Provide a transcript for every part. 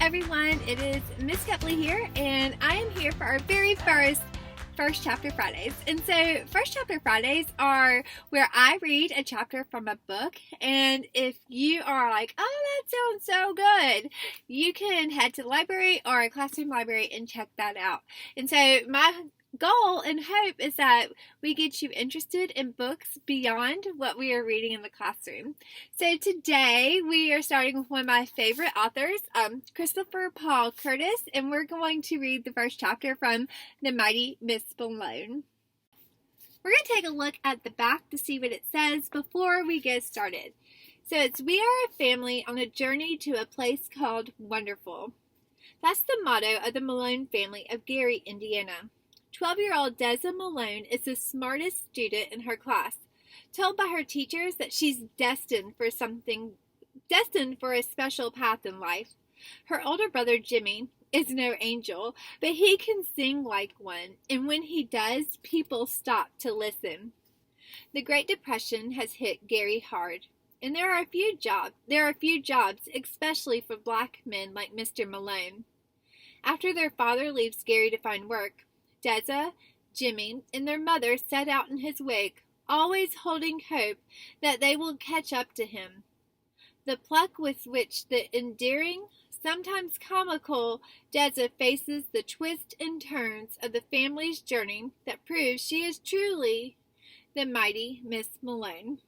everyone, it is Miss Cupley here, and I am here for our very first Chapter Fridays. And so First Chapter Fridays are where I read a chapter from a book, and if you are like, oh, that sounds so good, you can head to the library or a classroom library and check that out. And so my goal and hope is that we get you interested in books beyond what we are reading in the classroom. So today we are starting with one of my favorite authors, Christopher Paul Curtis, and we're going to read the first chapter from the Mighty Miss Malone. We're going to take a look at the back to see what it says before we get started. So it's, we are a family on a journey to a place called Wonderful. That's the motto of the Malone family of Gary, Indiana. 12-year-old Deza Malone is the smartest student in her class, told by her teachers that she's destined for a special path in life. Her older brother Jimmy is no angel, but he can sing like one, and when he does, people stop to listen. The Great Depression has hit Gary hard, and there are a few jobs, especially for black men like Mr. Malone. After their father leaves Gary to find work, Deza, Jimmy, and their mother set out in his wake, always holding hope that they will catch up to him. The pluck with which the endearing, sometimes comical, Deza faces the twists and turns of the family's journey that proves she is truly the Mighty Miss Malone.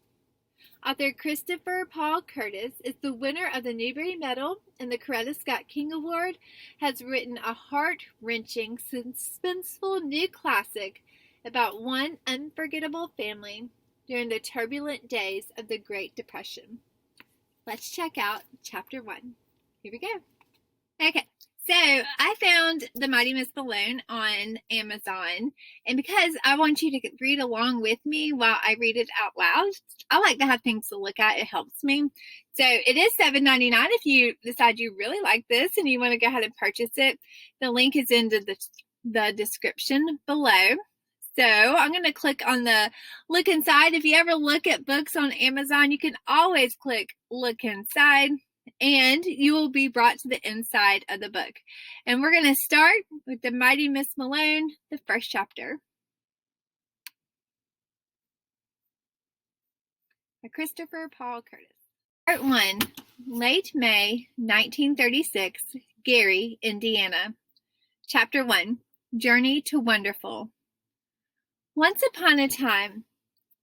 Author Christopher Paul Curtis is the winner of the Newbery Medal and the Coretta Scott King Award, has written a heart-wrenching, suspenseful new classic about one unforgettable family during the turbulent days of the Great Depression. Let's check out Chapter 1. Here we go. Okay. So I found the Mighty Miss Malone on Amazon, and because I want you to read along with me while I read it out loud, I like to have things to look at. It helps me. So it is $7.99 if you decide you really like this and you want to go ahead and purchase it. The link is in the description below. So I'm going to click on the look inside. If you ever look at books on Amazon, you can always click look inside, and you will be brought to the inside of the book. And we're going to start with the Mighty Miss Malone, the first chapter. By Christopher Paul Curtis. Part 1, late May 1936, Gary, Indiana. Chapter 1, Journey to Wonderful. Once upon a time,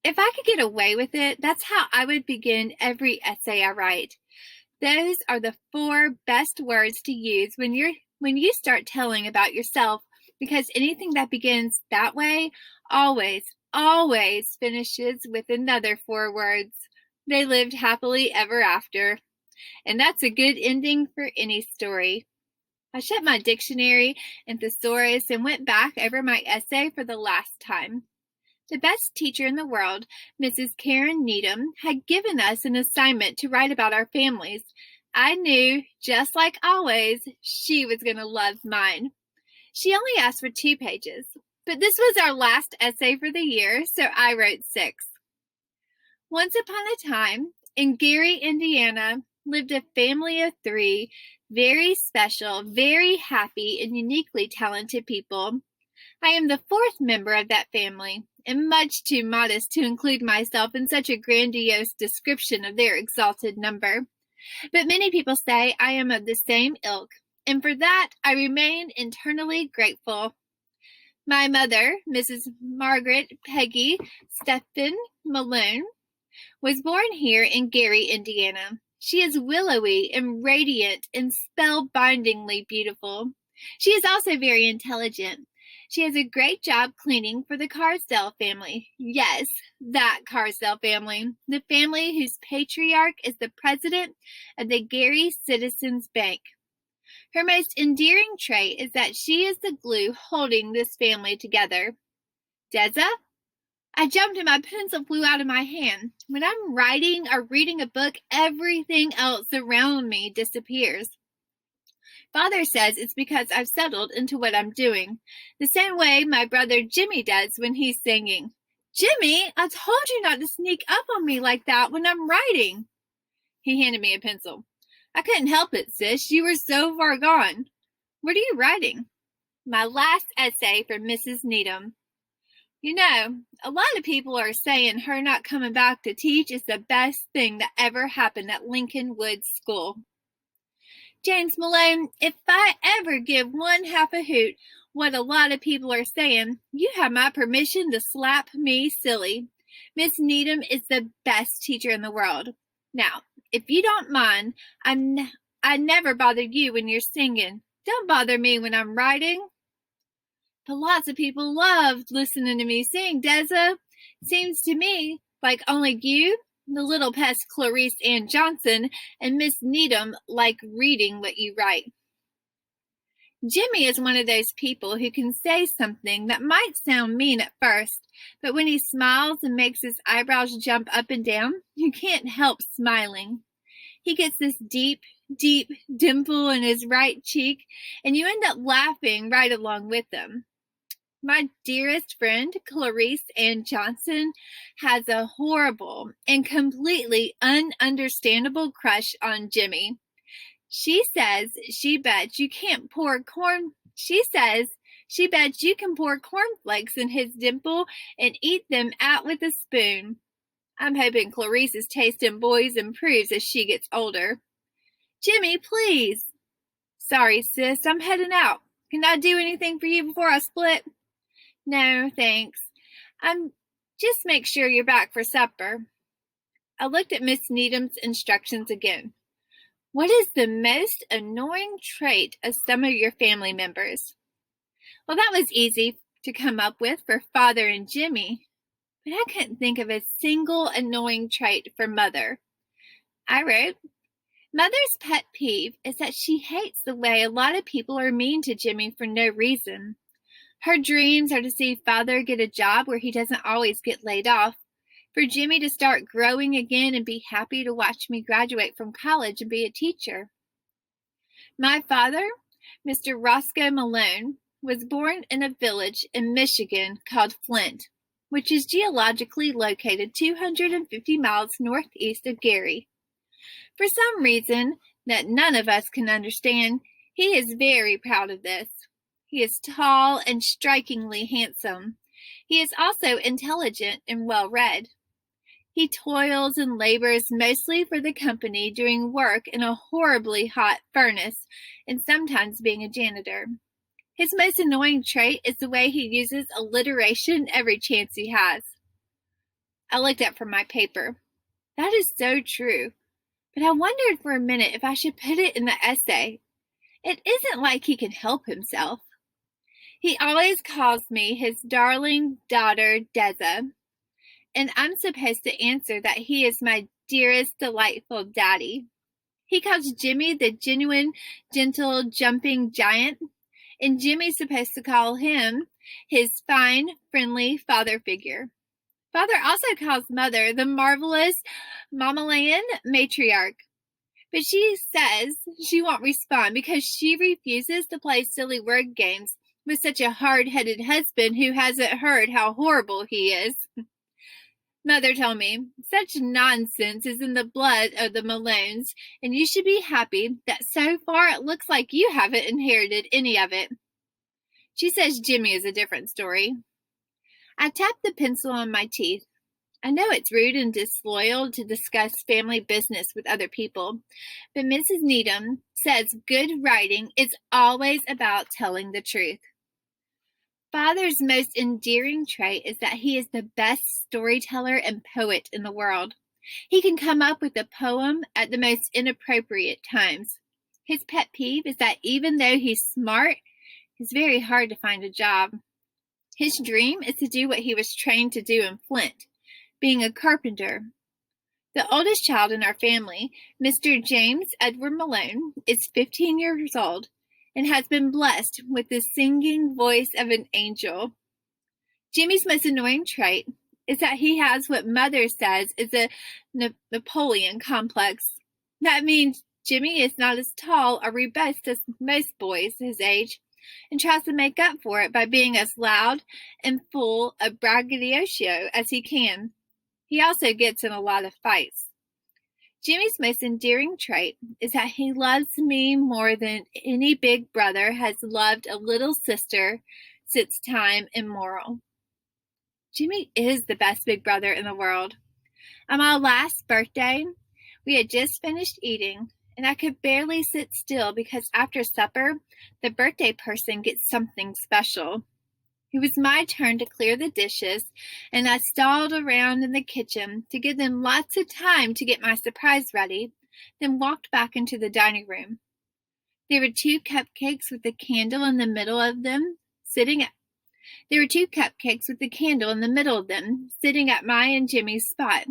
if I could get away with it, that's how I would begin every essay I write. Those are the 4 best words to use when you start telling about yourself, because anything that begins that way always finishes with another 4 words. They lived happily ever after. And that's a good ending for any story. I shut my dictionary and thesaurus and went back over my essay for the last time. The best teacher in the world, Mrs. Karen Needham, had given us an assignment to write about our families. I knew, just like always, she was going to love mine. She only asked for 2 pages, but this was our last essay for the year, so I wrote 6. Once upon a time, in Gary, Indiana, lived a family of 3 very special, very happy, and uniquely talented people. I am the 4th member of that family, and much too modest to include myself in such a grandiose description of their exalted number. But many people say I am of the same ilk, and for that I remain eternally grateful. My mother, Mrs. Margaret Peggy Stephen Malone, was born here in Gary, Indiana. She is willowy and radiant and spellbindingly beautiful. She is also very intelligent. She has a great job cleaning for the Carsdale family. Yes, that Carsdale family. The family whose patriarch is the president of the Gary Citizens Bank. Her most endearing trait is that she is the glue holding this family together. Deza? I jumped and my pencil flew out of my hand. When I'm writing or reading a book, everything else around me disappears. Father says it's because I've settled into what I'm doing, the same way my brother Jimmy does when he's singing. Jimmy, I told you not to sneak up on me like that when I'm writing. He handed me a pencil. I couldn't help it, sis. You were so far gone. What are you writing? My last essay for Mrs. Needham. You know, a lot of people are saying her not coming back to teach is the best thing that ever happened at Lincoln Woods School. James Malone, if I ever give one half a hoot what a lot of people are saying, you have my permission to slap me silly. Miss Needham is the best teacher in the world. Now, if you don't mind, I never bother you when you're singing. Don't bother me when I'm writing. But lots of people loved listening to me sing, Deza. Seems to me like only you, the little pest Clarice Ann Johnson, and Miss Needham like reading what you write. Jimmy is one of those people who can say something that might sound mean at first, but when he smiles and makes his eyebrows jump up and down, you can't help smiling. He gets this deep, deep dimple in his right cheek, and you end up laughing right along with him. My dearest friend, Clarice Ann Johnson, has a horrible and completely ununderstandable crush on Jimmy. She says she bets you can pour cornflakes in his dimple and eat them out with a spoon. I'm hoping Clarice's taste in boys improves as she gets older. Jimmy, please. Sorry, sis, I'm heading out. Can I do anything for you before I split? No, thanks. Just make sure you're back for supper. I looked at Miss Needham's instructions again. What is the most annoying trait of some of your family members? Well, that was easy to come up with for Father and Jimmy, but I couldn't think of a single annoying trait for Mother. I wrote, Mother's pet peeve is that she hates the way a lot of people are mean to Jimmy for no reason. Her dreams are to see Father get a job where he doesn't always get laid off, for Jimmy to start growing again and be happy to watch me graduate from college and be a teacher. My father, Mr. Roscoe Malone, was born in a village in Michigan called Flint, which is geologically located 250 miles northeast of Gary. For some reason that none of us can understand, he is very proud of this. He is tall and strikingly handsome. He is also intelligent and well-read. He toils and labors mostly for the company doing work in a horribly hot furnace and sometimes being a janitor. His most annoying trait is the way he uses alliteration every chance he has. I looked up from my paper. That is so true, but I wondered for a minute if I should put it in the essay. It isn't like he can help himself. He always calls me his darling daughter, Deza, and I'm supposed to answer that he is my dearest, delightful daddy. He calls Jimmy the genuine, gentle, jumping giant, and Jimmy's supposed to call him his fine, friendly father figure. Father also calls Mother the marvelous Mamalayan matriarch, but she says she won't respond because she refuses to play silly word games with such a hard-headed husband who hasn't heard how horrible he is. Mother told me, such nonsense is in the blood of the Malones, and you should be happy that so far it looks like you haven't inherited any of it. She says Jimmy is a different story. I tapped the pencil on my teeth. I know it's rude and disloyal to discuss family business with other people, but Mrs. Needham says good writing is always about telling the truth. Father's most endearing trait is that he is the best storyteller and poet in the world. He can come up with a poem at the most inappropriate times. His pet peeve is that even though he's smart, it's very hard to find a job. His dream is to do what he was trained to do in Flint, being a carpenter. The oldest child in our family, Mr. James Edward Malone, is 15 years old and has been blessed with the singing voice of an angel. Jimmy's most annoying trait is that he has what Mother says is a Napoleon complex. That means Jimmy is not as tall or robust as most boys his age, and tries to make up for it by being as loud and full of braggadocio as he can. He also gets in a lot of fights. Jimmy's most endearing trait is that he loves me more than any big brother has loved a little sister since time immemorial. Jimmy is the best big brother in the world. On my last birthday, we had just finished eating, and I could barely sit still because after supper, the birthday person gets something special. It was my turn to clear the dishes, and I stalled around in the kitchen to give them lots of time to get my surprise ready, then walked back into the dining room. There were two cupcakes with a candle in the middle of them sitting at my and Jimmy's spot.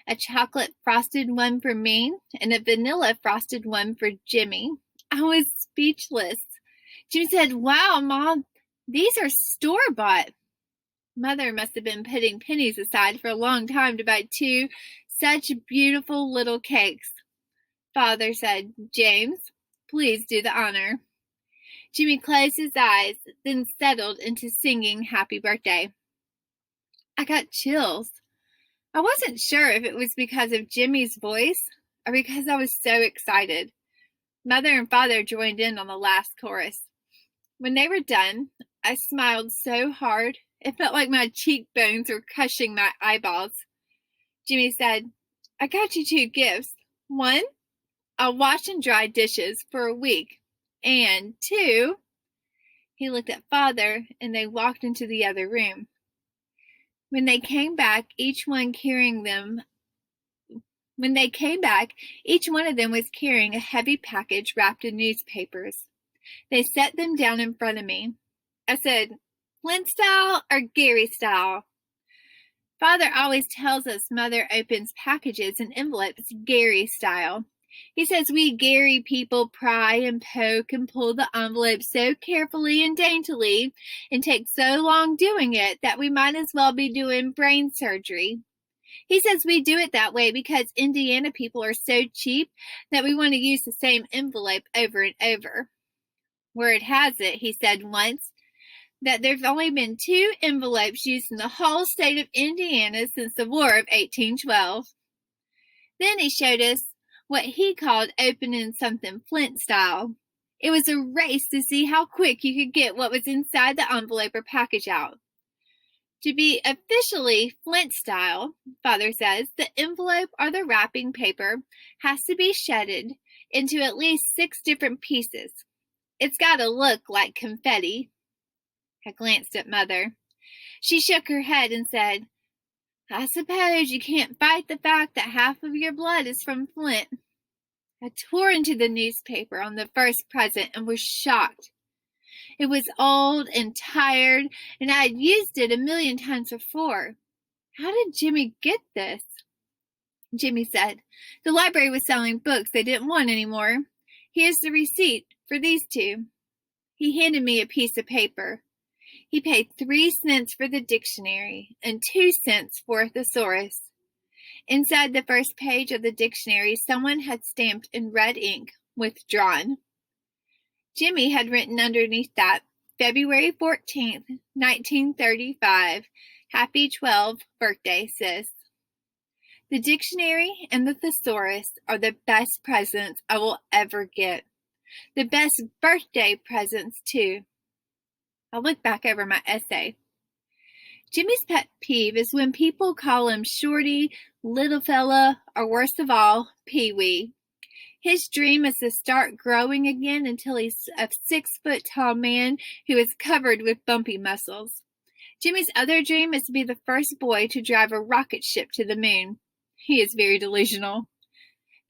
A chocolate frosted one for me and a vanilla frosted one for Jimmy. I was speechless. Jimmy said, "Wow, Mom, these are store-bought." Mother must have been putting pennies aside for a long time to buy two such beautiful little cakes. Father said, "James, please do the honor." Jimmy closed his eyes, then settled into singing Happy Birthday. I got chills. I wasn't sure if it was because of Jimmy's voice or because I was so excited. Mother and Father joined in on the last chorus. When they were done, I smiled so hard it felt like my cheekbones were crushing my eyeballs. Jimmy said, "I got you two gifts. One, I'll wash and dry dishes for a week. And two," he looked at Father and they walked into the other room. When they came back, each one of them was carrying a heavy package wrapped in newspapers. They set them down in front of me. I said, "Flint style or Gary style?" Father always tells us Mother opens packages and envelopes Gary style. He says we Gary people pry and poke and pull the envelope so carefully and daintily and take so long doing it that we might as well be doing brain surgery. He says we do it that way because Indiana people are so cheap that we want to use the same envelope over and over. Word has it, he said once, that there's only been 2 envelopes used in the whole state of Indiana since the War of 1812. Then he showed us what he called opening something Flint style. It was a race to see how quick you could get what was inside the envelope or package out. To be officially Flint style, Father says, the envelope or the wrapping paper has to be shedded into at least 6 different pieces. It's got to look like confetti. I glanced at Mother. She shook her head and said, "I suppose you can't fight the fact that half of your blood is from Flint." I tore into the newspaper on the first present and was shocked. It was old and tired, and I had used it a million times before. How did Jimmy get this? Jimmy said, "The library was selling books they didn't want anymore. Here's the receipt for these 2. He handed me a piece of paper. He paid 3 cents for the dictionary and 2 cents for a thesaurus. Inside the first page of the dictionary, someone had stamped in red ink, "Withdrawn." Jimmy had written underneath that, "February 14th, 1935. Happy 12th birthday, sis." The dictionary and the thesaurus are the best presents I will ever get. The best birthday presents, too. I'll look back over my essay. Jimmy's pet peeve is when people call him Shorty, Little Fella, or worst of all, Pee-wee. His dream is to start growing again until he's a 6-foot-tall man who is covered with bumpy muscles. Jimmy's other dream is to be the first boy to drive a rocket ship to the moon. He is very delusional.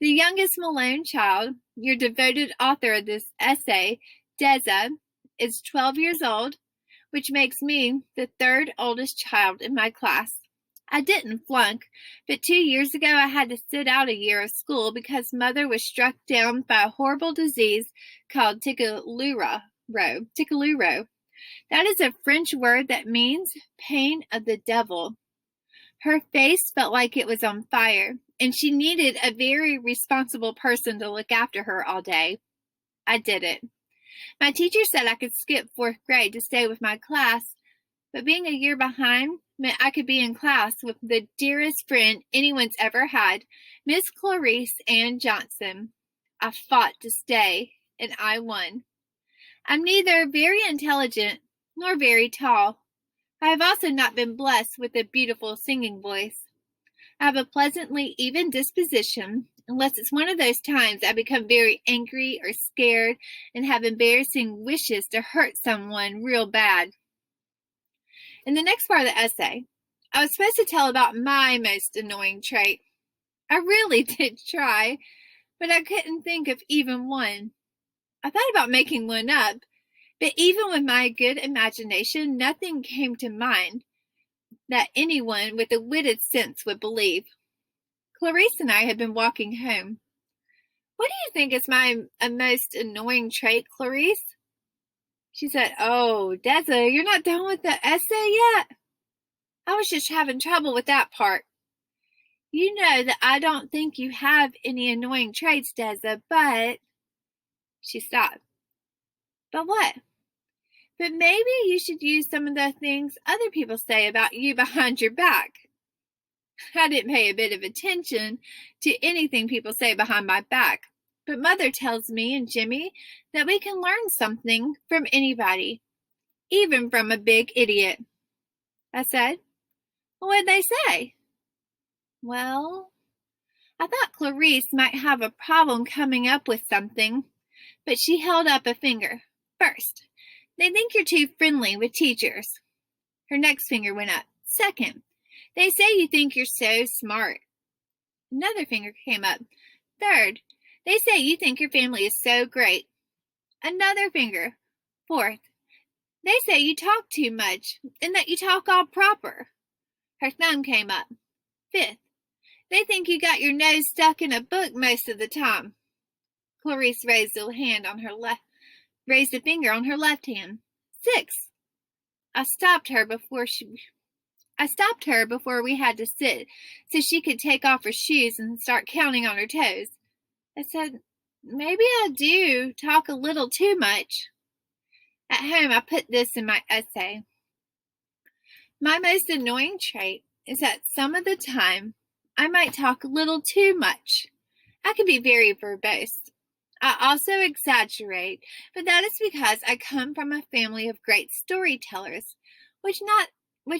The youngest Malone child, your devoted author of this essay, Deza, is 12 years old, which makes me the 3rd oldest child in my class. I didn't flunk, but 2 years ago I had to sit out a year of school because Mother was struck down by a horrible disease called tickeluro. That is a French word that means pain of the devil. Her face felt like it was on fire, and she needed a very responsible person to look after her all day. I did it. My teacher said I could skip 4th grade to stay with my class, but being a year behind, meant I could be in class with the dearest friend anyone's ever had, Miss Clarice Ann Johnson. I fought to stay, and I won. I'm neither very intelligent nor very tall. I have also not been blessed with a beautiful singing voice. I have a pleasantly even disposition, unless it's one of those times I become very angry or scared and have embarrassing wishes to hurt someone real bad. In the next part of the essay, I was supposed to tell about my most annoying trait. I really did try, but I couldn't think of even one. I thought about making one up, but even with my good imagination, nothing came to mind that anyone with a witted sense would believe. Clarice and I had been walking home. What do you think is my most annoying trait, Clarice? She said, "Oh, Deza, you're not done with the essay yet?" I was just having trouble with that part. You know that I don't think you have any annoying traits, Deza, but... She stopped. But what? But maybe you should use some of the things other people say about you behind your back. I didn't pay a bit of attention to anything people say behind my back, but Mother tells me and Jimmy that we can learn something from anybody, even from a big idiot. I said, "Well, what'd they say?" Well, I thought Clarice might have a problem coming up with something, but she held up a finger. First, they think you're too friendly with teachers. Her next finger went up. Second, they say you think you're so smart. Another finger came up. Third, they say you think your family is so great. Another finger. Fourth, they say you talk too much and that you talk all proper. Her thumb came up. Fifth, they think you got your nose stuck in a book most of the time. Clarice raised a finger on her left hand. Sixth, I stopped her before we had to sit so she could take off her shoes and start counting on her toes. I said, "Maybe I do talk a little too much." At home, I put this in my essay. My most annoying trait is that some of the time I might talk a little too much. I can be very verbose. I also exaggerate, but that is because I come from a family of great storytellers, which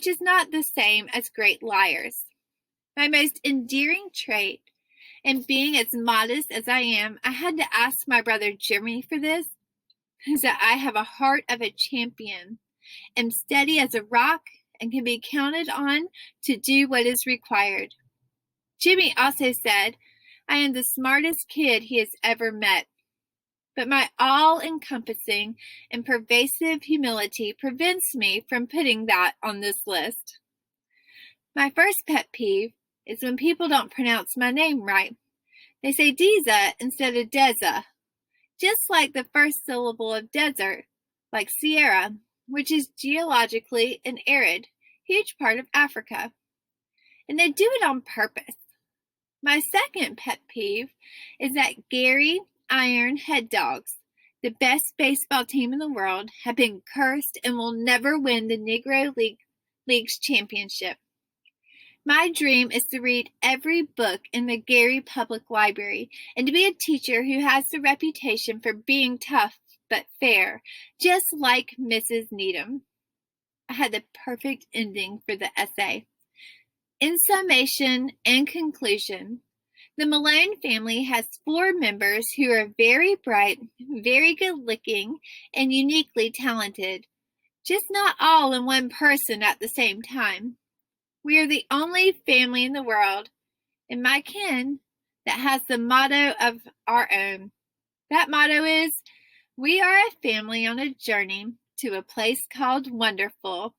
is not the same as great liars. My most endearing trait, and being as modest as I am, I had to ask my brother Jimmy for this, is that I have a heart of a champion, am steady as a rock, and can be counted on to do what is required. Jimmy also said I am the smartest kid he has ever met. But my all-encompassing and pervasive humility prevents me from putting that on this list. My first pet peeve is when people don't pronounce my name right. They say Deza instead of Deza, just like the first syllable of desert, like Sierra, which is geologically an arid, huge part of Africa. And they do it on purpose. My second pet peeve is that Gary Iron Head Dogs, the best baseball team in the world, have been cursed and will never win the Negro League's championship. My dream is to read every book in the Gary Public Library and to be a teacher who has the reputation for being tough but fair, just like Mrs. Needham. I had the perfect ending for the essay. In summation and conclusion, the Malone family has 4 members who are very bright, very good-looking, and uniquely talented, just not all in one person at the same time. We are the only family in the world, in my kin, that has the motto of our own. That motto is, we are a family on a journey to a place called Wonderful,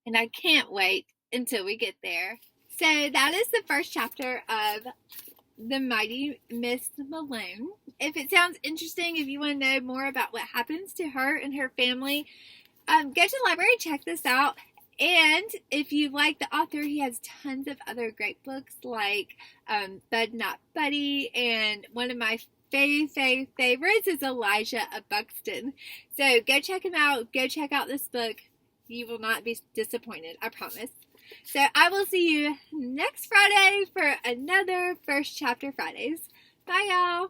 and I can't wait until we get there. So that is the first chapter of the Mighty Miss Malone. If it sounds interesting, if you want to know more about what happens to her and her family, go to the library, check this out. And if you like the author, he has tons of other great books like Bud Not Buddy, and one of my favorites is Elijah of Buxton. So go check him out. Go check out this book. You will not be disappointed, I promise. So I will see you next Friday for another First Chapter Fridays. Bye, y'all.